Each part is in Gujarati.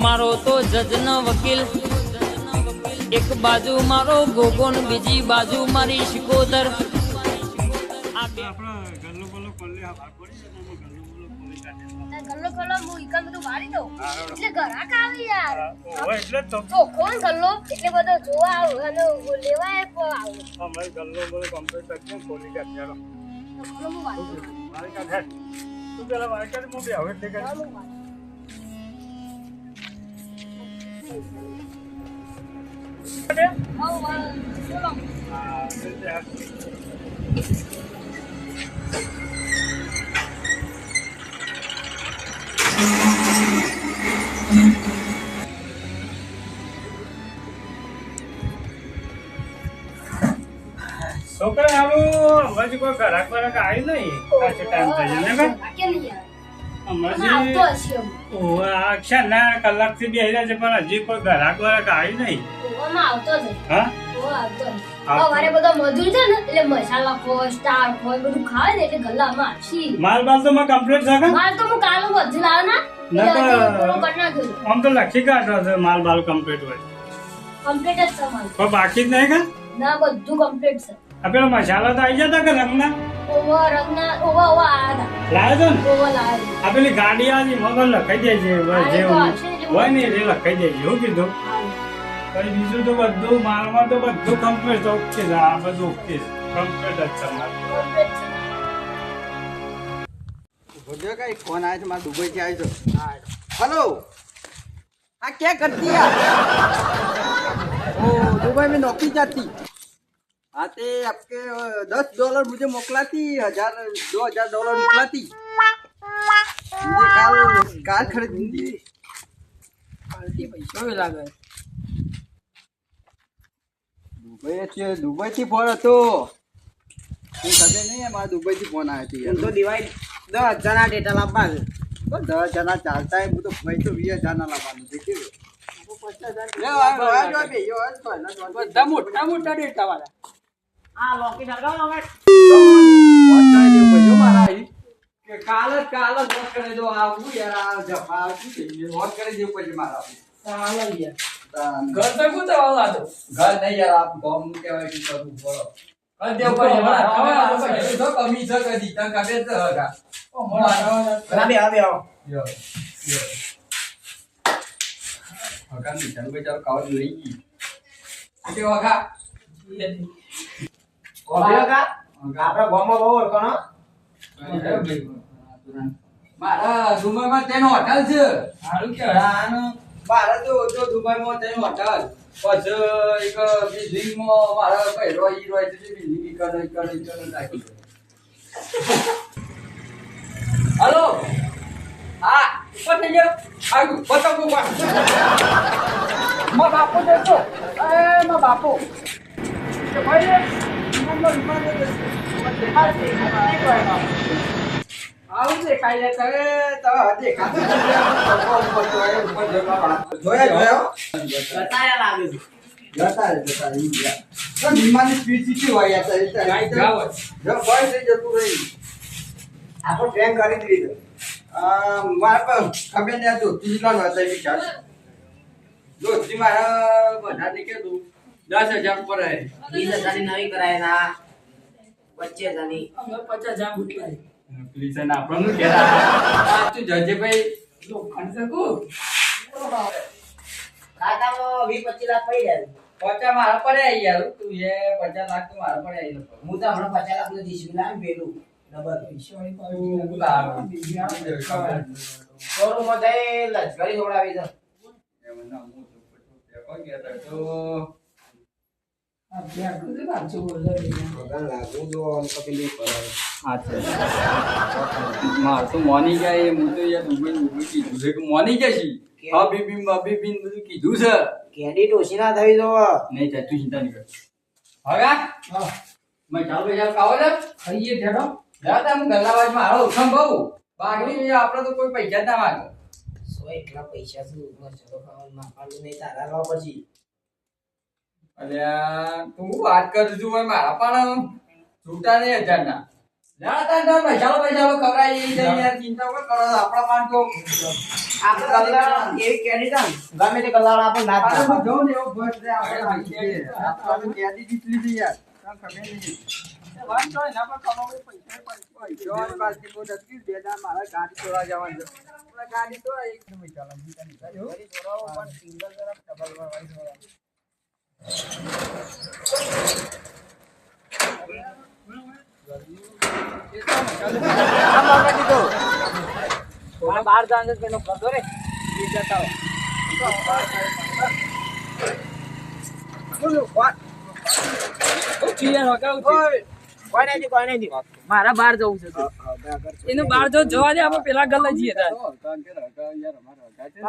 મારો તો જજનો વકીલ, એક બાજુ મારો ગોગોન, બીજી બાજુ મારી શિકોદર. ગલ્લો ખોલો હું ઈકન બધું વાળી દઉં એટલે ઘરાક આવે યાર. એટલે તો ચોખ્ખો ને ગલ્લો એટલે બધો જોવા આવું અને લેવાય પણ આવું. અમારે ગલ્લો બધો કમ્પ્લીટ કરી ખોલી કાઢી યાર. તો ખોલો હું વાળી દઉં. મારી કાઢે તું પેલા વાળી કાઢી હું બે હવે તે કરી ચાલો વાળી. આવો વાળી બોલો. હા છોકરા આવું હજી કોઈ ઘરાક બરાક આવ્યું નહીં ખાસો ટાઈમ થઈ જાય ને કેમ યાર? હમણાં આવતો હશે એમ. અક્ષરના કલાકથી બે રહ્યા છે પણ હજી કોઈ ઘરાક બરાક આવ્યું નહીં. ઓવામાં આવતો જ હશે. હા આવતો હશે. સવારે બધો મજૂર છે ને એટલે મસાલા ખોય સ્ટાર ખોય બધું ખાવે ને એટલે ગલ્લામાં આપશી. માલ બાલ તો માં કમ્પ્લીટ છે કે માલ તો હું કાલે બધું લાવ ના પૂરો કરી નાખ્યો. આમ તો લખી કાઢો છે માલ બાલ કમ્પ્લીટ હોય કમ્પ્લીટ જ છે માલ. કોઈ બાકી જ નહીં કે ના બધું કમ્પ્લીટ છે. આ પેલો મસાલા તો આવી જતા કે રંગના ઓવા રંગના ઓવા આયા લાવ્યો હતા. તો ને ઓવા લાયા. આ પેલી ગાડી આવી મગર લખાઈ જાય છે જે હોય ને એ લખાઈ જાય છે એવું કીધું પછી બીજું તો બધું માલમાં તો બધું કમ્પ્લીટ ઓકે છે આ બધું ઓકે છે કમ્પ્લીટ જ છે માલ बोलिए का एक फोन आया था मैं दुबई से आया था हेलो हाँ क्या करती है ओ दुबई में नौकरी जाती आते आपके $10 मुझे मोकलाती $2,000 मोकलाती मुझे कार खरीदनी थी પૈસો લાગે. दुबई થી फोन હતો એ ખબર નહીં મારા દુબઈ થી ફોન આવ્યો હતો તો દિવાળી 10,000 ના ડેટા લાવવા છે તો 10,000 ના ચાલતા હું તો ભાઈ તો 20,000 ના લાવવાનું છે કેવું બધા મોટા મોટા ડેટા વાળા. આ લોકી લગાવો હવે. કાલ જ વોટ કરી દો આવું યાર આ જફા શું છે વોટ કરી દેવું પછી મારા ચાલે યાર. ઘર તો કું તો વાળા તો. ઘર નહીં યાર આપ ગામ નું કહેવાય કે કરવું પડો દેવ પર હમણાં તો કમી છે કદી તને ખબર છે હગા હગા ની ચાલુ બેચારો કાવડ લઈ ગઈ કે હગા આપડા ગામમાં બહુ ઓળખાણો મારા દુબઈમાં તેનો હોટલ છે સારું કેવાય. મારા તો દુબઈમાં તેનો હોટલ પછી એક બિલ્ડિંગમાં મારા પહેલો ઈ રોય છે બિલ્ડિંગ કરે નાખી હલો. હા ઉપર થઈ ગયો. આગુ બતાવો બા માં બાપુ દેખો. એ માં બાપુ. આવું છે ખાઈ લે તમે તો દેખાતું જોયા બતાયા લાગે છે જતા ઈ ગયા તો વિમાનની સ્પીડ કેટલી હોય યાર જો બોય થઈ જતું રહી આપણો ટ્રેન કરી દીધો મારા પર ખબર નહીં તો તીજલા નો હતા બી ચાલ જો તી મારા બધા ને કીધું 10,000 ઉપર હે 20,000 ની નવી કરાય ના 25,000 ની 50,000 ઉઠલાય. પ્લીઝ ને આપણને કેરા તું જજે ભાઈ લો ખંડકુ. ખાતામાં 20-25 લાખ પડી જાય પચા મારા પડે યાર તું એ 50 લાખ તો મારા પડે આવી લોકો હું તો હમણાં 50 લાખ નું દીશું લાવ પેલું ડબલ શોરૂમ માં જઈ લશ્કરી દોડાવી દો માર તો મોની જાય હું તો યાર દુબઈ કીધું છે કે મોની જશી હબીબી બધું કીધું છે કેડી ઓછી ના થઈ જો નહીં ચાલ તું ચિંતા નહીં કર હવે મેં ચાલ ભાઈ કાવો લે ખાઈએ ઢેડો. જા તા હું ગલ્લાવાજ માં હારો ઉઠમ બહુ બાગડી આપણે તો કોઈ પૈસા જ ના માંગે સો એટલા પૈસા શું ચલો ખાવાનું માપાનું નહીં તારા લાવ પછી અલ્યા તું વાત કરું છું ભાઈ મારા પણ છૂટા નહીં 1,000 ના જા તાર પૈસા ખવડાવી દઈએ યાર, ચિંતા કોઈ કરો આપણા પાન તો આપણે ગલ્લા એવી કેરી તા ગમે તે ગલ્લા આપણે ના આપણે થાય. જો ને એવો બસ રે આપણે આપણે કેદી જીતલી છે યાર કામ ખબર નહીં વાત તો એના પર કમાવું પૈસા જોન પાસથી બહુ દસકી બેદા મારા ગાડી ચોરા જવાનું છે આપણે ગાડી તો એક નંબર ચાલે ગાડી છોડાવો પણ સિંગલ તરફ ડબલ વાળી છોડાવો. બહાર જવાનું છે પેલો કરતો રે એ જતા મારા બહાર જવું છે એને બહાર જો જવા દે આપણે પેલા ગલ્લે જઈએ તાર.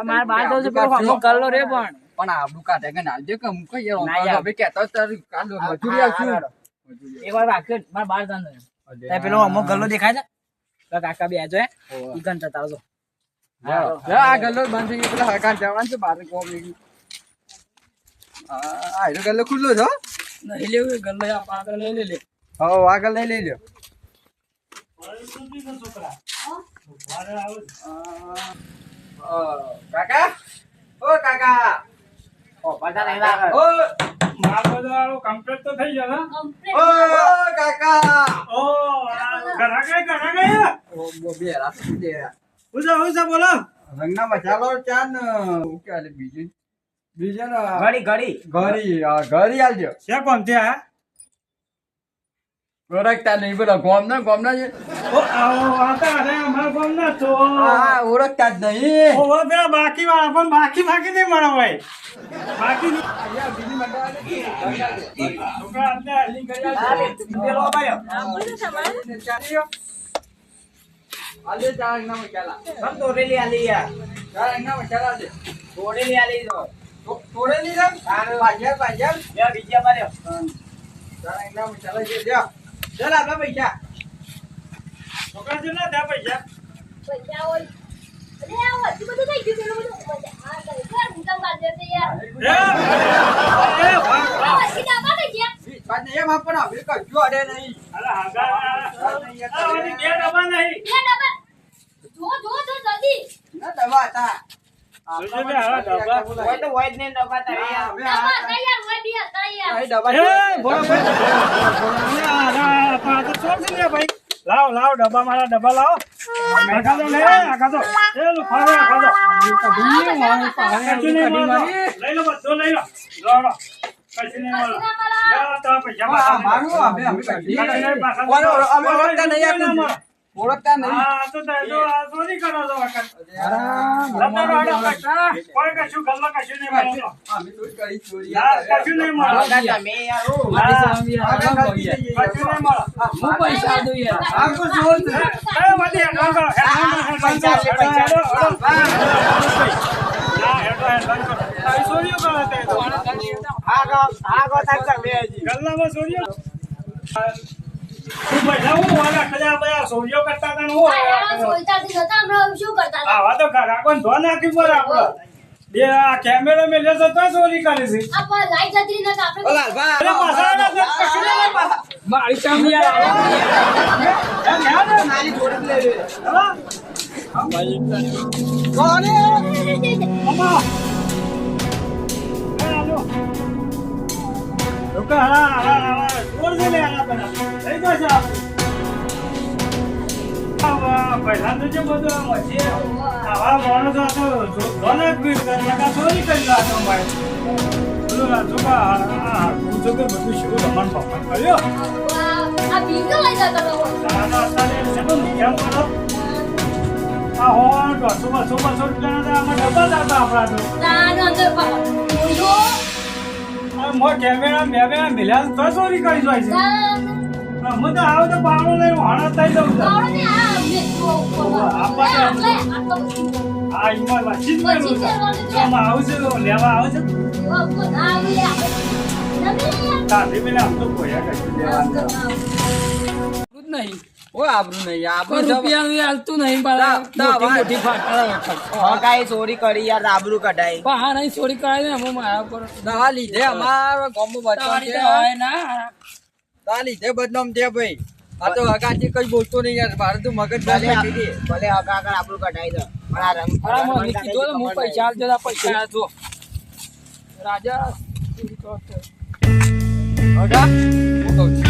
મારે બહાર જવું છે પેલો હમો ગલ્લો રે પણ પણ આબુ કાઢે કે ના દે કે હું કઈ યાર ના યાર. હવે કહેતો તાર કાલ મજૂરી આવશું એક વાર રાખ્યો મારે બહાર જવાનું છે. ત્યાં પેલો અમુક ગલ્લો દેખાય છે પેલા કાકા બે આજો હે ઈ કન જતા આવજો. આ ગલ્લો બંધ થઈ ગયો પેલા હકાર જવાનું છે બાર કોમ ની આ એનો ગલ્લો ખુલ્લો છે નહીં લેવું એ ગલ્લો આ પાગલ લઈ લે લે. હો આગળ લઈ લ્યો કાકા ઓ કાકા ઓ બધા નહીં લાગે. ઓ માલ બધો વાળો કમ્પ્લીટ તો થઈ ગયો ને? ઓ કાકા ઓ ઘણા ગયા ઓ બે રાત દે હું છે બોલો રંગના મસાલો ચાન હું કે આલે બીજું ને ઘડી ઘરી આલજો છે કોણ ત્યાં ઓળખતા નહીં બોલો ગોમના છે ઓ આવો આતા અરે અમારા ગામ ના તો હા ઓળખતા જ નહીં ઓ પેલા બાકી વાળા પણ બાકી નહીં મળે ભાઈ બાકી નહીં. અહીંયા બીજી મંડળ છોકરા અંદર હલી કરી આવજો. પેલો ભાઈ આલે ચાર ના મસાલા સબ તોડેલી આલી યાર ચાર ના મસાલા છે તોડેલી આલી તો તોડેલી છે ભાજ્યા બે બીજા માર્યો ચાર ના મસાલા છે લ્યો ચાલ આપણા પૈસા છોકરા છે ને ત્યાં પૈસા પૈસા હોય અરે આ વસ્તુ બધું થઈ ગયું પેલું બધું હા તો ઘર મુકામ કાઢ દેતે યાર આ વસ્તુ ડાબા થઈ ગયા બાદ ને એમ આપણ હવે કશું અડે નહીં અરે હાગા આ વાળી બે ડબ્બા નહીં બે ડાબા જો જલ્દી ના દવા હતા જોજે બે હારા ડબ્બા. હોય તો હોય જ નહીં ડબ્બા તારે યાર. ડાબા તૈયાર હોય બે તૈયાર અહીં દવા એ બોલો ભાઈ આ તો ચોર છે ને ભાઈ લાવ ડબ્બા મારા ડબ્બા લાવો આખા તો લે આખા તો એ ફાવે આખા તો કશું નહીં મળે. લઈ લો બધો લઈ લો લો કશું નહીં મળે. જા તો પૈસા પાછા મારું નહીં. અમે અમે કશું નહીં પાછા કોનો નહીં. અમે ઓળખતા નહીં આપણે ઓળખતા નહીં હા તો તે જો આ ચોરી કરો છો વખત કોઈ કશું ગલ્લો કશું નહીં મળે. અમે તો કરી ચોરી યાર કશું નહીં મળે. બધા તમે યાર ઓ. કશું નહીં મળે. હું પૈસા દઉં યાર. આખો જોર છે કયો વાદી હેડવાન કરો, હેડવાન કરો, હેડવાન કરો. ના, હેડવાન કરો. આવી ચોરીઓ કરો તે તો. હા ગો તાર તમે હજી ગલ્લામાં ચોરીઓ. તું પૈસા હું વાળા કજા બધા ચોરીઓ કરતા હતા ને હું આ સોલતાથી જતા હમણાં શું કરતા હતા આવા તો ઘરાકોને ધો નાખી પડે આપણે. બે આ કેમેરો મેલ્યો તો તો ચોરી કરી છે. આ પણ લાઈટ જતી નથી આપણે ઓલા ભા અરે પાછા ના કશું નહીં પાછા. મારી સામે યાર નાની જોડે લે લે હા? કોને અમ્મા. એ આજો. લોકો હારા ચોર છે લે આના બધા. લઈ જશે આપણે. પૈસા તો છે બધું આમ છે. આવા માણસો આ તો ધોને જ પીટ કરે. નકા ચોરી કરી લે આ તો ભાઈ. બોલો આ છોકરા આ પૂછો કે બધું શું રમણ પપ્પા કર્યો. આ બીજો લઈ જતા રહો તારા અત્યારે છે તો કેમ કરો? આ હો 200 રૂપિયાના આમાં ડબ્બા જ હતા આપણા તો. તાનો અંદર પાડો આ મો કેમેરા મેં મિલ્યા તો ચોરી કરી જોઈ છે. હું તો આવે તો પાવડો લઈને હાણા થઈ જાઉં છું. પાડો ને આ આ ઈમાં વાંચી જ મેલું છે. આમાં આવશે તો લેવા આવશે. તારી પેલા આમ તો કોયા કશું લેવા જ નહીં ઓ આબરૂ નહીં કોઈ આબરૂ રૂપિયાનું હાલતું નહીં પાછા. મોટી મોટી ફાટા કાંઈ ચોરી કરી યાર આબરૂ કઢાઈ પણ હા નહીં ચોરી કરાય ને હું મારા પર દવા લીધે અમારો ગામમાં બચવા તમારી છે તો હોય ના દવા લીધે બદનામ છે ભાઈ આ તો હગાથી કઈ બોલતો નહીં યાર મારે તો મગજ ભલે બંધ થઈ ગઈ. ભલે હગા આગળ આપણું કઢાઈ દો પણ આ રંગ અરે મને કીધું ને હું પૈસા આલજો ને પૈસા જો રાજા હગા હું કહું છું